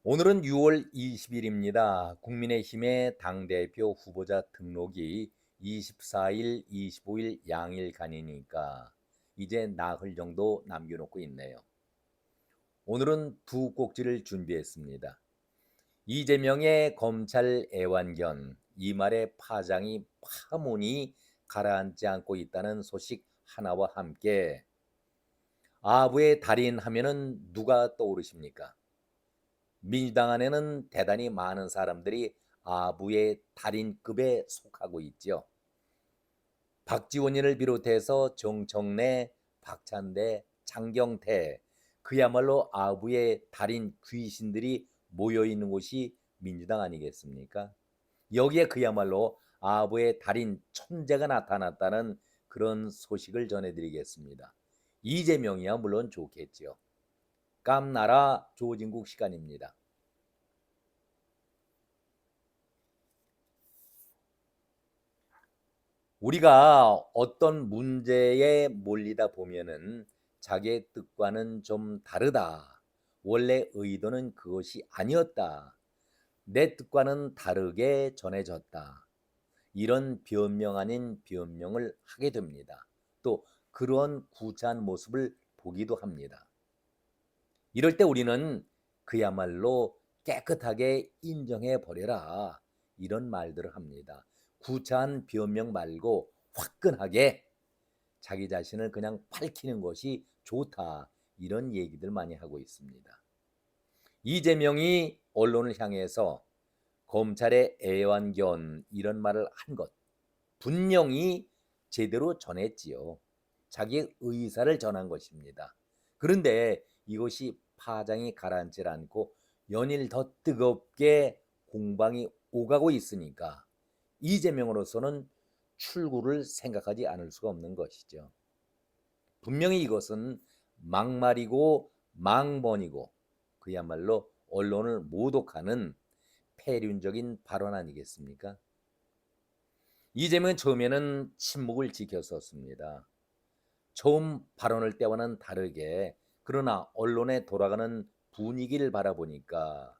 오늘은 6월 20일입니다. 국민의힘의 당대표 후보자 등록이 24일, 25일 양일간이니까 이제 나흘 정도 남겨놓고 있네요. 오늘은 두 꼭지를 준비했습니다. 이재명의 검찰 애완견, 이 말의 파장이 파문이 가라앉지 않고 있다는 소식 하나와 함께 아부의 달인 하면은 누가 떠오르십니까? 민주당 안에는 대단히 많은 사람들이 아부의 달인급에 속하고 있죠. 박지원이를 비롯해서 정청래, 박찬대, 장경태, 그야말로 아부의 달인 귀신들이 모여있는 곳이 민주당 아니겠습니까? 여기에 그야말로 아부의 달인 천재가 나타났다는 그런 소식을 전해드리겠습니다. 이재명이야 물론 좋겠죠. 깜나라 조진국 시간입니다. 우리가 어떤 문제에 몰리다 보면은 자기의 뜻과는 좀 다르다. 원래 의도는 그것이 아니었다. 내 뜻과는 다르게 전해졌다. 이런 변명 아닌 변명을 하게 됩니다. 또 그런 구차한 모습을 보기도 합니다. 이럴 때 우리는 그야말로 깨끗하게 인정해 버려라. 이런 말들을 합니다. 구차한 변명 말고 화끈하게 자기 자신을 그냥 밝히는 것이 좋다. 이런 얘기들 많이 하고 있습니다. 이재명이 언론을 향해서 검찰의 애완견 이런 말을 한 것 분명히 제대로 전했지요. 자기의 의사를 전한 것입니다. 그런데 이것이 파장이 가라앉질 않고 연일 더 뜨겁게 공방이 오가고 있으니까 이재명으로서는 출구를 생각하지 않을 수가 없는 것이죠. 분명히 이것은 막말이고 망번이고 그야말로 언론을 모독하는 폐륜적인 발언 아니겠습니까? 이재명은 처음에는 침묵을 지켰었습니다. 처음 발언할 때와는 다르게 그러나 언론에 돌아가는 분위기를 바라보니까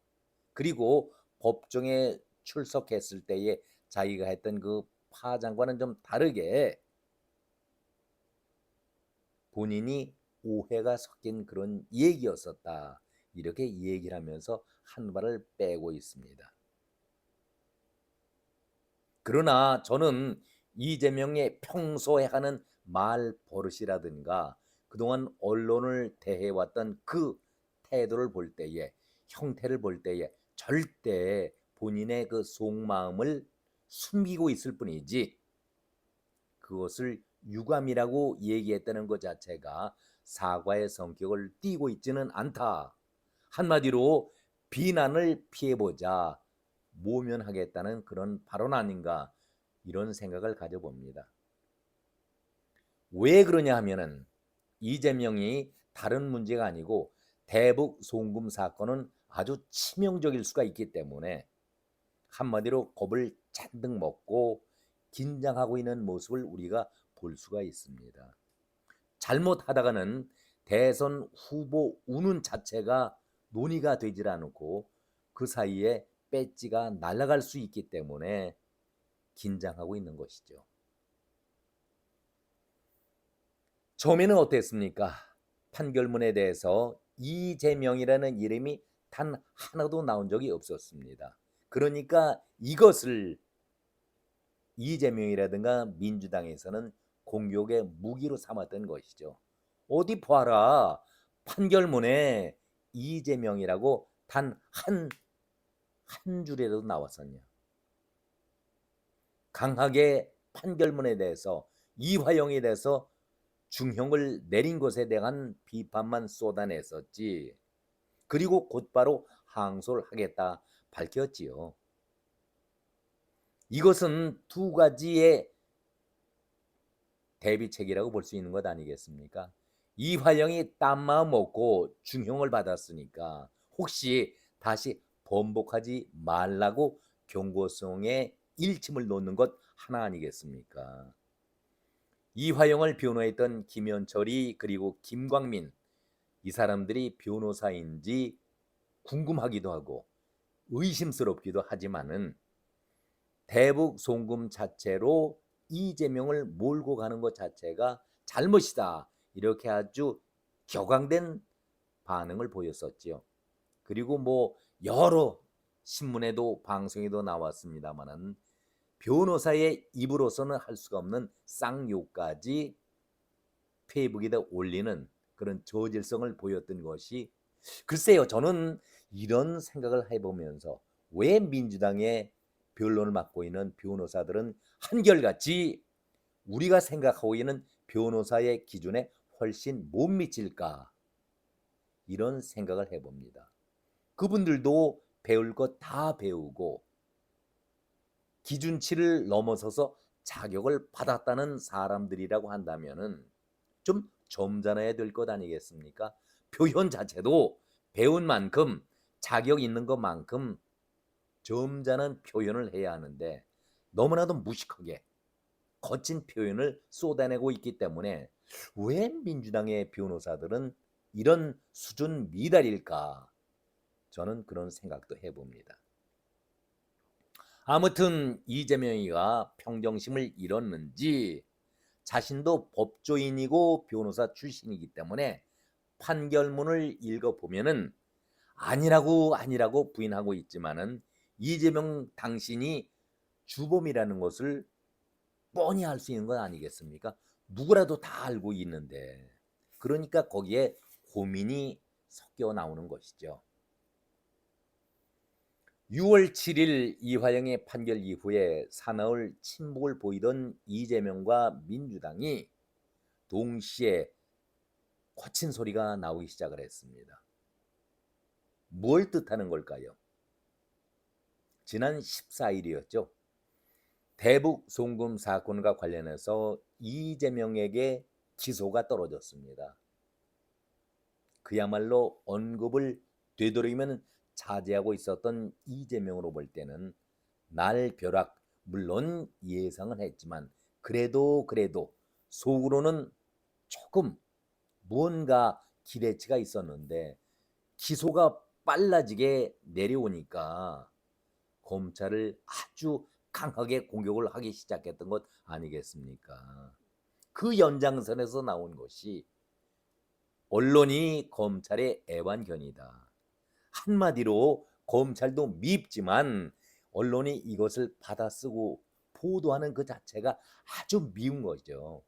그리고 법정에 출석했을 때에 자기가 했던 그 파장과는 좀 다르게 본인이 오해가 섞인 그런 얘기였었다. 이렇게 얘기를 하면서 한 발을 빼고 있습니다. 그러나 저는 이재명의 평소에 하는 말 버릇이라든가 그동안 언론을 대해왔던 그 태도를 볼 때에 형태를 볼 때에 절대 본인의 그 속마음을 숨기고 있을 뿐이지 그것을 유감이라고 얘기했다는 것 자체가 사과의 성격을 띠고 있지는 않다. 한마디로 비난을 피해보자 모면하겠다는 그런 발언 아닌가 이런 생각을 가져봅니다. 왜 그러냐 하면은 이재명이 다른 문제가 아니고 대북 송금 사건은 아주 치명적일 수가 있기 때문에 한마디로 겁을 잔뜩 먹고 긴장하고 있는 모습을 우리가 볼 수가 있습니다. 잘못하다가는 대선 후보 우는 자체가 논의가 되질 않고 그 사이에 배지가 날아갈 수 있기 때문에 긴장하고 있는 것이죠. 처음에는 어땠습니까? 판결문에 대해서 이재명이라는 이름이 단 하나도 나온 적이 없었습니다. 그러니까 이것을 이재명이라든가 민주당에서는 공격의 무기로 삼았던 것이죠. 어디 봐라. 판결문에 이재명이라고 단 한 줄이라도 나왔었냐. 강하게 판결문에 대해서 이화영에 대해서 중형을 내린 것에 대한 비판만 쏟아냈었지. 그리고 곧바로 항소를 하겠다 밝혔지요. 이것은 두 가지의 대비책이라고 볼 수 있는 것 아니겠습니까? 이화영이 딴 마음 먹고 중형을 받았으니까 혹시 다시 번복하지 말라고 경고성의 일침을 놓는 것 하나 아니겠습니까? 이화영을 변호했던 김현철이 그리고 김광민 이 사람들이 변호사인지 궁금하기도 하고 의심스럽기도 하지만은 대북 송금 자체로 이재명을 몰고 가는 것 자체가 잘못이다. 이렇게 아주 격앙된 반응을 보였었지요. 그리고 뭐 여러 신문에도 방송에도 나왔습니다만은 변호사의 입으로서는 할 수가 없는 쌍욕까지 페이북에다 올리는 그런 저질성을 보였던 것이, 글쎄요, 저는 이런 생각을 해보면서 왜 민주당의 변론을 맡고 있는 변호사들은 한결같이 우리가 생각하고 있는 변호사의 기준에 훨씬 못 미칠까, 이런 생각을 해봅니다. 그분들도 배울 것 다 배우고 기준치를 넘어서서 자격을 받았다는 사람들이라고 한다면은 좀 점잖아야 될 것 아니겠습니까? 표현 자체도 배운 만큼 자격 있는 것만큼 점잖은 표현을 해야 하는데 너무나도 무식하게 거친 표현을 쏟아내고 있기 때문에 왜 민주당의 변호사들은 이런 수준 미달일까? 저는 그런 생각도 해봅니다. 아무튼 이재명이가 평정심을 잃었는지 자신도 법조인이고 변호사 출신이기 때문에 판결문을 읽어보면은 아니라고 부인하고 있지만은 이재명 당신이 주범이라는 것을 뻔히 알 수 있는 건 아니겠습니까? 누구라도 다 알고 있는데, 그러니까 거기에 고민이 섞여 나오는 것이죠. 6월 7일 이화영의 판결 이후에 사나울 침묵을 보이던 이재명과 민주당이 동시에 거친 소리가 나오기 시작을 했습니다. 뭘 뜻하는 걸까요? 지난 14일이었죠. 대북 송금 사건과 관련해서 이재명에게 기소가 떨어졌습니다. 그야말로 언급을 되도록이면 자제하고 있었던 이재명으로 볼 때는 날벼락, 물론 예상은 했지만 그래도 속으로는 조금 무언가 기대치가 있었는데 기소가 빨라지게 내려오니까 검찰을 아주 강하게 공격을 하기 시작했던 것 아니겠습니까? 그 연장선에서 나온 것이 언론이 검찰의 애완견이다. 한마디로 검찰도 밉지만 언론이 이것을 받아쓰고 보도하는 그 자체가 아주 미운 거죠.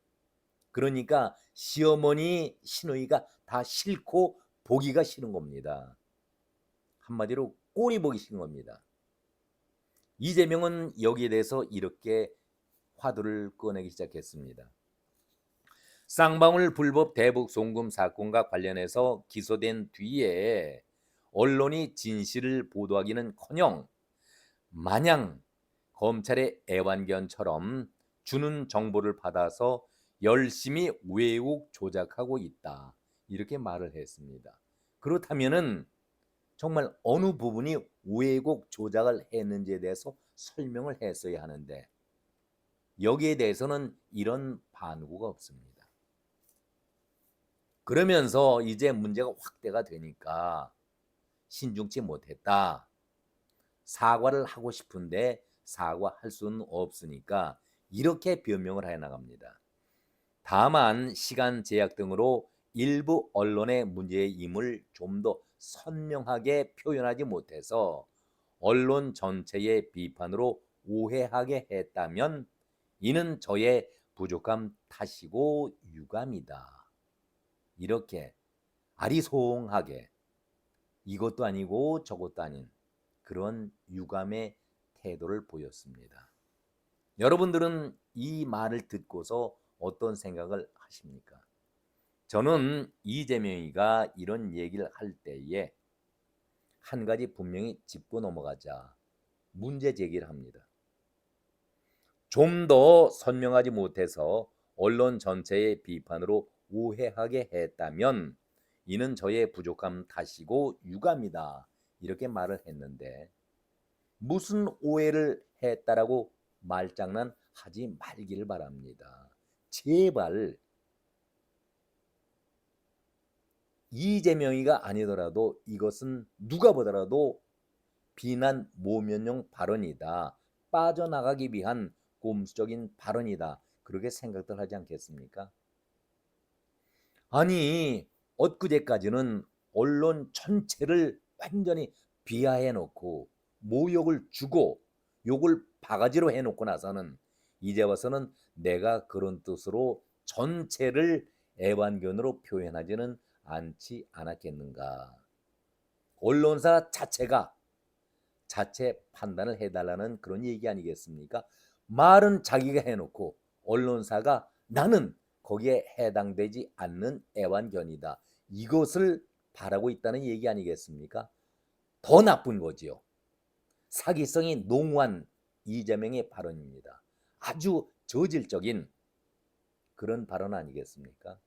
그러니까 시어머니 시누이가 다 싫고 보기가 싫은 겁니다. 한마디로 꼴이 보기 싫은 겁니다. 이재명은 여기에 대해서 이렇게 화두를 꺼내기 시작했습니다. 쌍방울 불법 대북 송금 사건과 관련해서 기소된 뒤에 언론이 진실을 보도하기는커녕 마냥 검찰의 애완견처럼 주는 정보를 받아서 열심히 왜곡 조작하고 있다, 이렇게 말을 했습니다. 그렇다면은 정말 어느 부분이 왜곡 조작을 했는지에 대해서 설명을 했어야 하는데 여기에 대해서는 이런 반구가 없습니다. 그러면서 이제 문제가 확대가 되니까 신중치 못했다. 사과를 하고 싶은데 사과할 수는 없으니까 이렇게 변명을 해 나갑니다. 다만 시간 제약 등으로 일부 언론의 문제임을 좀 더 선명하게 표현하지 못해서 언론 전체의 비판으로 오해하게 했다면 이는 저의 부족함 탓이고 유감이다. 이렇게 아리송하게 이것도 아니고 저것도 아닌 그런 유감의 태도를 보였습니다. 여러분들은 이 말을 듣고서 어떤 생각을 하십니까? 저는 이재명이가 이런 얘기를 할 때에 한 가지 분명히 짚고 넘어가자 문제 제기를 합니다. 좀 더 선명하지 못해서 언론 전체의 비판으로 오해하게 했다면 이는 저의 부족함 탓이고 유감이다, 이렇게 말을 했는데 무슨 오해를 했다라고 말장난 하지 말기를 바랍니다. 제발 이재명이가 아니더라도 이것은 누가 보더라도 비난 모면용 발언이다. 빠져나가기 위한 꼼수적인 발언이다. 그렇게 생각들 하지 않겠습니까? 아니, 엊그제까지는 언론 전체를 완전히 비하해 놓고 모욕을 주고 욕을 바가지로 해놓고 나서는 이제 와서는 내가 그런 뜻으로 전체를 애완견으로 표현하지는 않지 않았겠는가. 언론사 자체가 자체 판단을 해달라는 그런 얘기 아니겠습니까? 말은 자기가 해놓고 언론사가 나는 거기에 해당되지 않는 애완견이다. 이것을 바라고 있다는 얘기 아니겠습니까? 더 나쁜 거지요. 사기성이 농후한 이재명의 발언입니다. 아주 저질적인 그런 발언 아니겠습니까?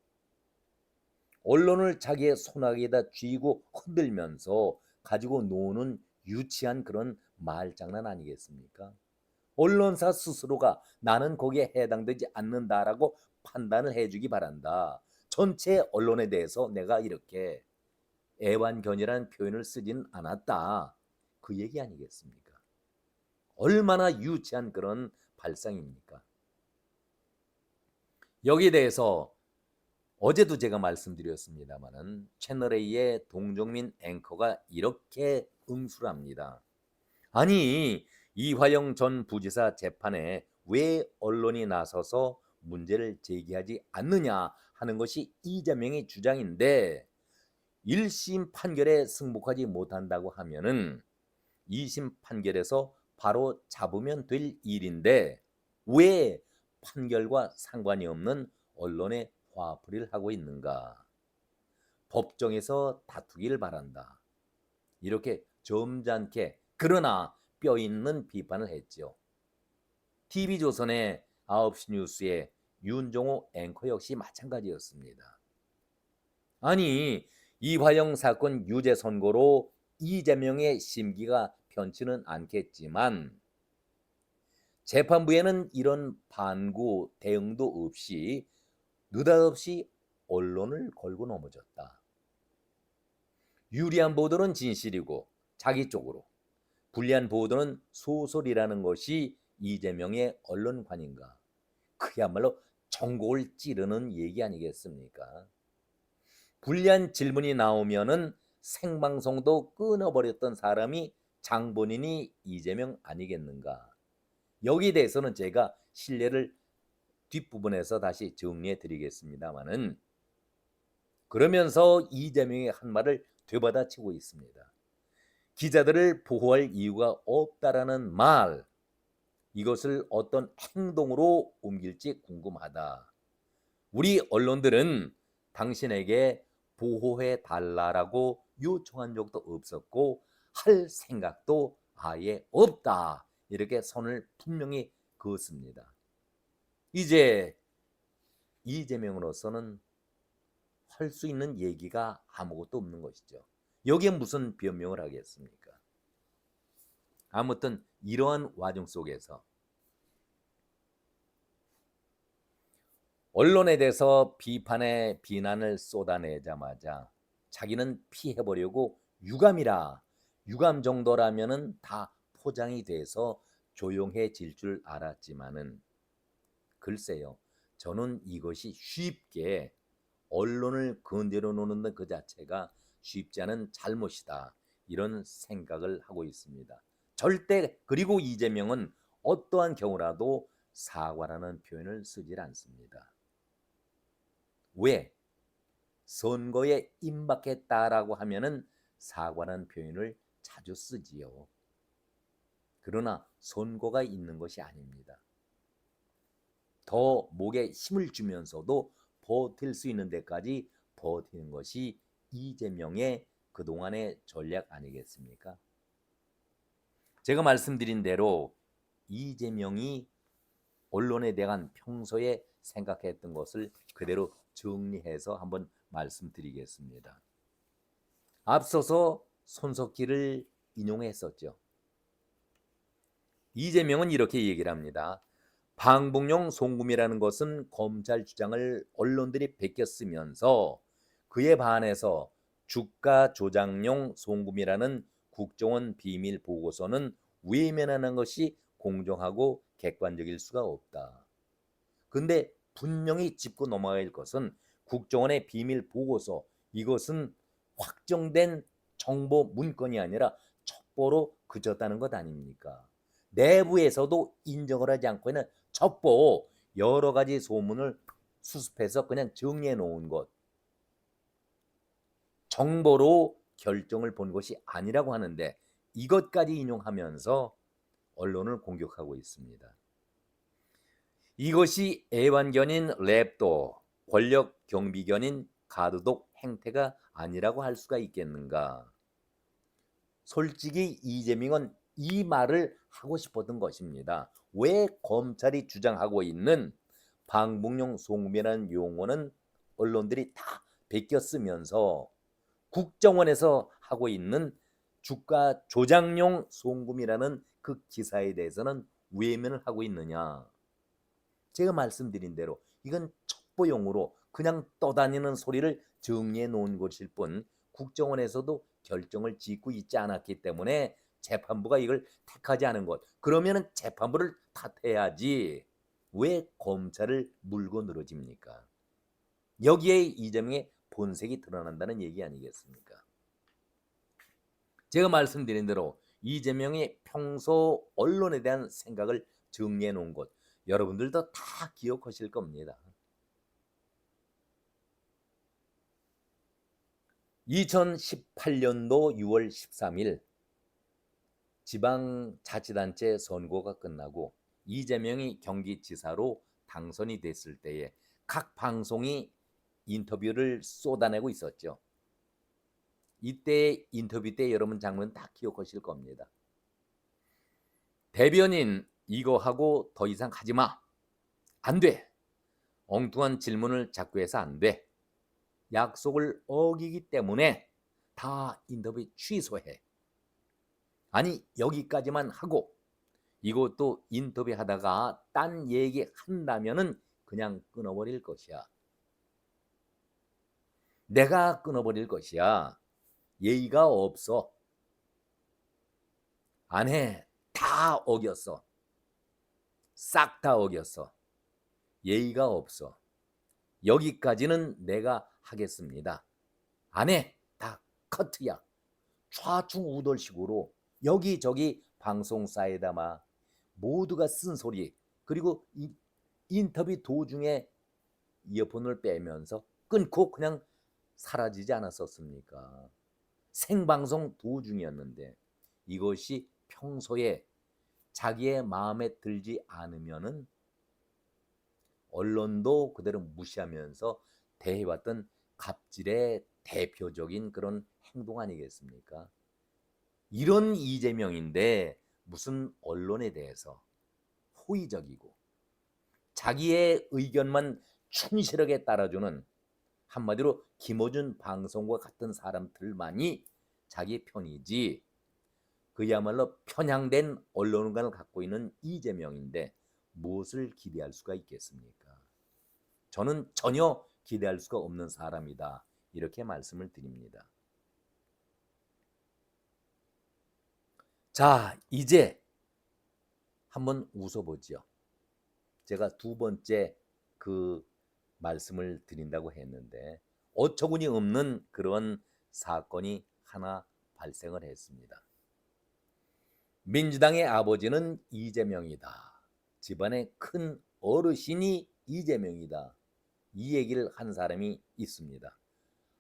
언론을 자기의 손아귀에다 쥐고 흔들면서 가지고 노는 유치한 그런 말장난 아니겠습니까? 언론사 스스로가 나는 거기에 해당되지 않는다라고 판단을 해주기 바란다. 전체 언론에 대해서 내가 이렇게 애완견이라는 표현을 쓰진 않았다. 그 얘기 아니겠습니까? 얼마나 유치한 그런 발상입니까? 여기에 대해서 어제도 제가 말씀드렸습니다마는 채널A의 동정민 앵커가 이렇게 응수를 합니다. 아니, 이화영 전 부지사 재판에 왜 언론이 나서서 문제를 제기하지 않느냐 하는 것이 이재명의 주장인데 1심 판결에 승복하지 못한다고 하면은 2심 판결에서 바로 잡으면 될 일인데 왜 판결과 상관이 없는 언론에 화풀이를 하고 있는가? 법정에서 다투기를 바란다. 이렇게 점잖게 그러나 뼈 있는 비판을 했죠. TV조선의 9시 뉴스의 윤종호 앵커 역시 마찬가지였습니다. 아니, 이화영 사건 유죄 선고로 이재명의 심기가 편치는 않겠지만 재판부에는 이런 반구 대응도 없이 느닷없이 언론을 걸고 넘어졌다. 유리한 보도는 진실이고 자기 쪽으로, 불리한 보도는 소설이라는 것이 이재명의 언론관인가. 그야말로 전곡을 찌르는 얘기 아니겠습니까? 불리한 질문이 나오면은 생방송도 끊어버렸던 사람이 장본인이 이재명 아니겠는가. 여기에 대해서는 제가 신뢰를 뒷부분에서 다시 정리해 드리겠습니다마는 그러면서 이재명의 한 말을 되받아치고 있습니다. 기자들을 보호할 이유가 없다라는 말, 이것을 어떤 행동으로 옮길지 궁금하다. 우리 언론들은 당신에게 보호해 달라라고 요청한 적도 없었고 할 생각도 아예 없다. 이렇게 선을 분명히 그었습니다. 이제 이재명으로서는 할 수 있는 얘기가 아무것도 없는 것이죠. 여기에 무슨 변명을 하겠습니까? 아무튼 이러한 와중 속에서 언론에 대해서 비판의 비난을 쏟아내자마자 자기는 피해보려고 유감이라, 유감 정도라면은 다 포장이 돼서 조용해질 줄 알았지만은 글쎄요, 저는 이것이 쉽게 언론을 건드려 놓는 그 자체가 쉽지 않은 잘못이다. 이런 생각을 하고 있습니다. 절대 그리고 이재명은 어떠한 경우라도 사과라는 표현을 쓰질 않습니다. 왜? 선거에 임박했다라고 하면은 사과라는 표현을 자주 쓰지요. 그러나 선거가 있는 것이 아닙니다. 더 목에 힘을 주면서도 버틸 수 있는 데까지 버티는 것이 이재명의 그동안의 전략 아니겠습니까? 제가 말씀드린 대로 이재명이 언론에 대한 평소에 생각했던 것을 그대로 정리해서 한번 말씀드리겠습니다. 앞서서 손석희를 인용했었죠. 이재명은 이렇게 얘기를 합니다. 방북용 송금이라는 것은 검찰 주장을 언론들이 베꼈으면서 그에 반해서 주가 조작용 송금이라는 국정원 비밀 보고서는 외면하는 것이 공정하고 객관적일 수가 없다. 근데 분명히 짚고 넘어가야 할 것은 국정원의 비밀 보고서, 이것은 확정된 정보 문건이 아니라 첩보로 그쳤다는 것 아닙니까? 내부에서도 인정을 하지 않고 있는 첩보, 여러 가지 소문을 수습해서 그냥 정리해 놓은 것, 정보로 결정을 본 것이 아니라고 하는데, 이것까지 인용하면서 언론을 공격하고 있습니다. 이것이 애완견인 랩도, 권력 경비견인 가드독 행태가 아니라고 할 수가 있겠는가? 솔직히 이재명은 이 말을 하고 싶었던 것입니다. 왜 검찰이 주장하고 있는 방북용 송금이라는 용어는 언론들이 다 베껴 쓰면서 국정원에서 하고 있는 주가 조작용 송금이라는 그 기사에 대해서는 외면을 하고 있느냐? 제가 말씀드린 대로 이건 첩보용으로 그냥 떠다니는 소리를 정리해 놓은 것일 뿐, 국정원에서도 결정을 짓고 있지 않았기 때문에 재판부가 이걸 택하지 않은 것. 그러면은 재판부를 탓해야지 왜 검찰을 물고 늘어집니까? 여기에 이재명의 본색이 드러난다는 얘기 아니겠습니까? 제가 말씀드린 대로 이재명의 평소 언론에 대한 생각을 정리해 놓은 것, 여러분들도 다 기억하실 겁니다. 2018년도 6월 13일 지방자치단체 선거가 끝나고 이재명이 경기지사로 당선이 됐을 때에 각 방송이 인터뷰를 쏟아내고 있었죠. 이때 인터뷰 때 여러분 장면 다 기억하실 겁니다. 대변인 이거 하고 더 이상 하지 마. 안 돼. 엉뚱한 질문을 자꾸 해서 안 돼. 약속을 어기기 때문에 다 인터뷰 취소해. 아니 여기까지만 하고 이것도 인터뷰 하다가 딴 얘기 한다면은 그냥 끊어버릴 것이야. 내가 끊어버릴 것이야. 예의가 없어. 안 해. 다 어겼어. 싹 다 어겼어. 예의가 없어. 여기까지는 내가 하겠습니다. 안 해. 다 커트야. 좌충우돌식으로 여기저기 방송사에다마 모두가 쓴 소리, 그리고 인터뷰 도중에 이어폰을 빼면서 끊고 그냥 사라지지 않았었습니까? 생방송 도중이었는데 이것이 평소에 자기의 마음에 들지 않으면은 언론도 그대로 무시하면서 대해왔던 갑질의 대표적인 그런 행동 아니겠습니까? 이런 이재명인데 무슨 언론에 대해서 호의적이고 자기의 의견만 충실하게 따라주는, 한마디로 김어준 방송과 같은 사람들만이 자기 편이지, 그야말로 편향된 언론관을 갖고 있는 이재명인데 무엇을 기대할 수가 있겠습니까? 저는 전혀 기대할 수가 없는 사람이다, 이렇게 말씀을 드립니다. 자, 이제 한번 웃어보죠. 제가 두 번째 그 말씀을 드린다고 했는데 어처구니 없는 그런 사건이 하나 발생을 했습니다. 민주당의 아버지는 이재명이다. 집안의 큰 어르신이 이재명이다. 이 얘기를 한 사람이 있습니다.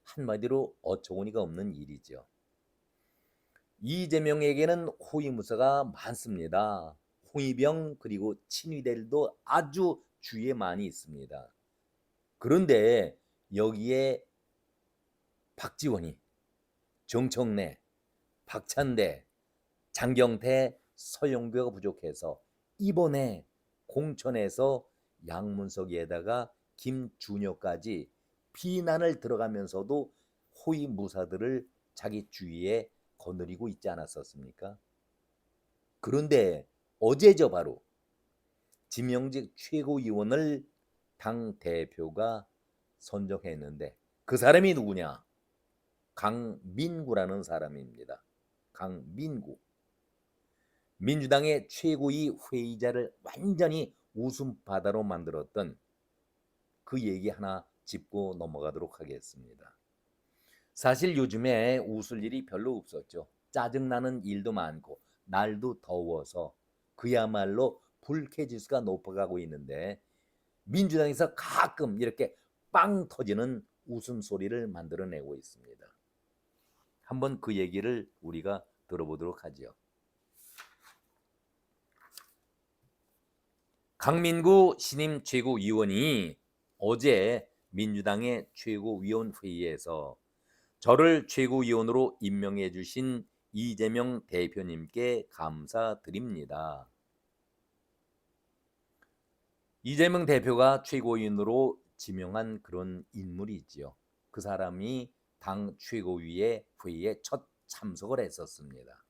한마디로 어처구니가 없는 일이죠. 이재명에게는 호위무사가 많습니다. 홍위병 그리고 친위대들도 아주 주위에 많이 있습니다. 그런데 여기에 박지원이, 정청래, 박찬대, 장경태, 서영교가 부족해서 이번에 공천에서 양문석에다가 김준혁까지 비난을 들어가면서도 호위무사들을 자기 주위에 거느리고 있지 않았었습니까? 그런데 어제죠, 바로 지명직 최고위원을 당 대표가 선정했는데 그 사람이 누구냐? 강민구라는 사람입니다. 강민구. 민주당의 최고위 회의자를 완전히 웃음바다로 만들었던 그 얘기 하나 짚고 넘어가도록 하겠습니다. 사실 요즘에 웃을 일이 별로 없었죠. 짜증나는 일도 많고 날도 더워서 그야말로 불쾌지수가 높아가고 있는데 민주당에서 가끔 이렇게 빵 터지는 웃음소리를 만들어내고 있습니다. 한번 그 얘기를 우리가 들어보도록 하죠. 강민구 신임 최고위원이 어제 민주당의 최고위원회의에서 저를 최고위원으로 임명해 주신 이재명 대표님께 감사드립니다. 이재명 대표가 최고위원으로 지명한 그런 인물이지요. 그 사람이 당 최고위의 회의에 첫 참석을 했었습니다.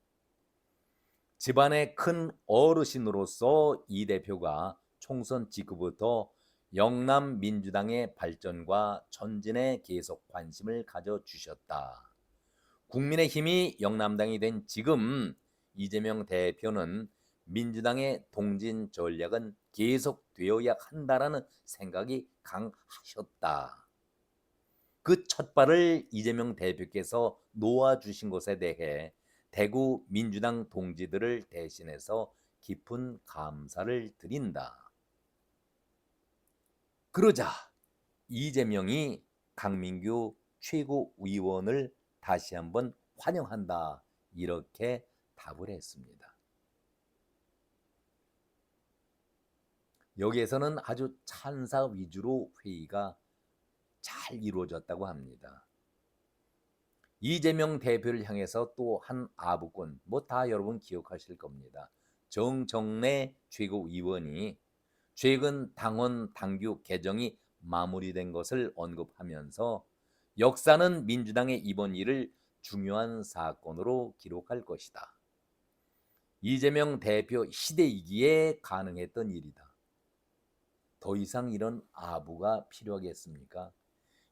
집안의 큰 어르신으로서 이 대표가 총선 직후부터 영남 민주당의 발전과 전진에 계속 관심을 가져주셨다. 국민의힘이 영남당이 된 지금 이재명 대표는 민주당의 동진 전략은 계속되어야 한다라는 생각이 강하셨다. 그 첫발을 이재명 대표께서 놓아주신 것에 대해 대구 민주당 동지들을 대신해서 깊은 감사를 드린다. 그러자 이재명이 강민구 최고위원을 다시 한번 환영한다 이렇게 답을 했습니다. 여기에서는 아주 찬사 위주로 회의가 잘 이루어졌다고 합니다. 이재명 대표를 향해서 또 한 아부꾼, 뭐 다 여러분 기억하실 겁니다. 정청래 최고위원이 최근 당원 당규 개정이 마무리된 것을 언급하면서 역사는 민주당의 이번 일을 중요한 사건으로 기록할 것이다. 이재명 대표 시대이기에 가능했던 일이다. 더 이상 이런 아부가 필요하겠습니까?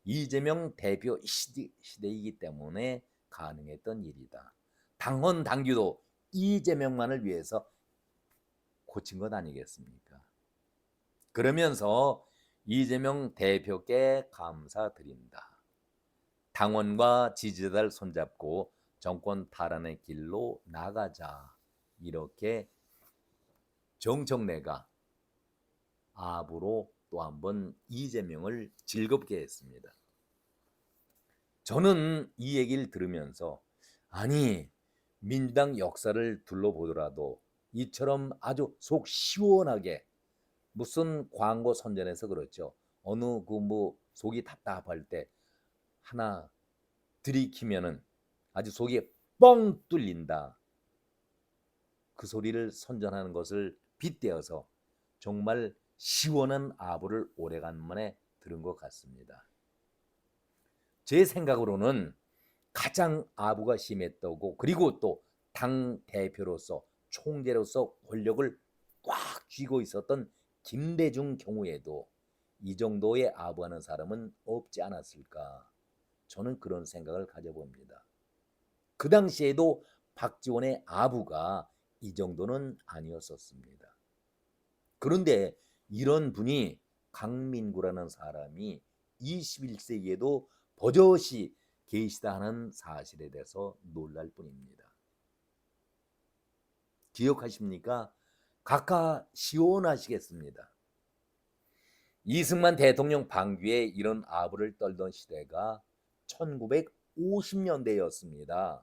이재명 대표 시대이기 때문에 가능했던 일이다. 당헌 당규도 이재명만을 위해서 고친 것 아니겠습니까? 그러면서 이재명 대표께 감사드린다. 당원과 지지자들 손잡고 정권 탈환의 길로 나가자. 이렇게 정청래가 아부로 또 한번 이재명을 즐겁게 했습니다. 저는 이 얘기를 들으면서 아니 민주당 역사를 둘러보더라도 이처럼 아주 속 시원하게 무슨 광고 선전에서 그렇죠. 어느 그 뭐 속이 답답할 때 하나 들이키면은 아주 속이 뻥 뚫린다. 그 소리를 선전하는 것을 빗대어서 정말 시원한 아부를 오래간만에 들은 것 같습니다. 제 생각으로는 가장 아부가 심했다고 그리고 또 당 대표로서 총재로서 권력을 꽉 쥐고 있었던 김대중 경우에도 이 정도의 아부하는 사람은 없지 않았을까. 저는 그런 생각을 가져봅니다. 그 당시에도 박지원의 아부가 이 정도는 아니었었습니다. 그런데 이런 분이 강민구라는 사람이 21세기에도 버젓이 계시다 하는 사실에 대해서 놀랄 뿐입니다. 기억하십니까? 각하 시원하시겠습니다. 이승만 대통령 방귀에 이런 아부를 떨던 시대가 1950년대였습니다.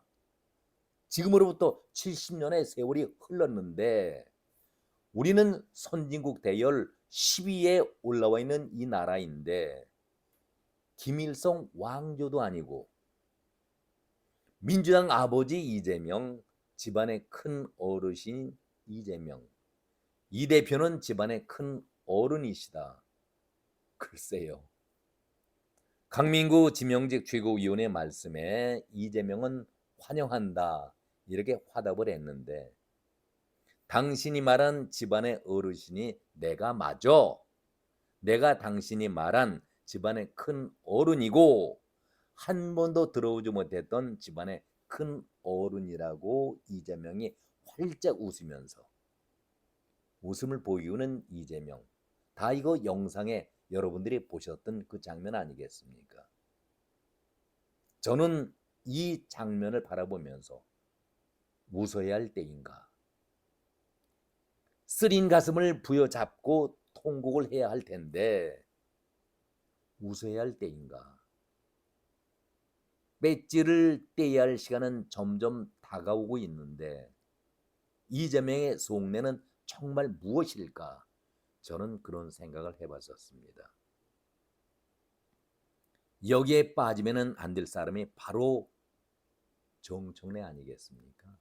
지금으로부터 70년의 세월이 흘렀는데 우리는 선진국 대열 10위에 올라와 있는 이 나라인데 김일성 왕조도 아니고 민주당 아버지 이재명, 집안의 큰 어르신 이재명, 이 대표는 집안의 큰 어른이시다. 글쎄요. 강민구 지명직 최고위원의 말씀에 이재명은 환영한다 이렇게 화답을 했는데 당신이 말한 집안의 어르신이 내가 맞아. 내가 당신이 말한 집안의 큰 어른이고 한 번도 들어오지 못했던 집안의 큰 어른이라고 이재명이 활짝 웃으면서 웃음을 보이는 이재명. 다 이거 영상에 여러분들이 보셨던 그 장면 아니겠습니까? 저는 이 장면을 바라보면서 웃어야 할 때인가? 쓰린 가슴을 부여잡고 통곡을 해야 할 텐데 웃어야 할 때인가? 배지를 떼야 할 시간은 점점 다가오고 있는데 이재명의 속내는 정말 무엇일까? 저는 그런 생각을 해봤었습니다. 여기에 빠지면 안 될 사람이 바로 정청래 아니겠습니까?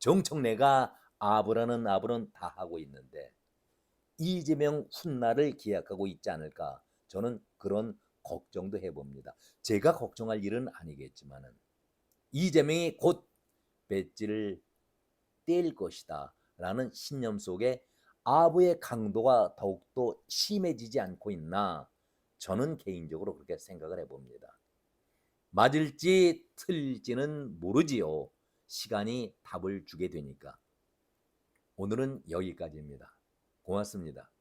정청래가 아부라는 아부는 다 하고 있는데 이재명 훗날을 기약하고 있지 않을까? 저는 그런 걱정도 해봅니다. 제가 걱정할 일은 아니겠지만은 이재명이 곧 배지를 뗄 것이다 라는 신념 속에 아부의 강도가 더욱더 심해지지 않고 있나? 저는 개인적으로 그렇게 생각을 해봅니다. 맞을지 틀릴지는 모르지요. 시간이 답을 주게 되니까. 오늘은 여기까지입니다. 고맙습니다.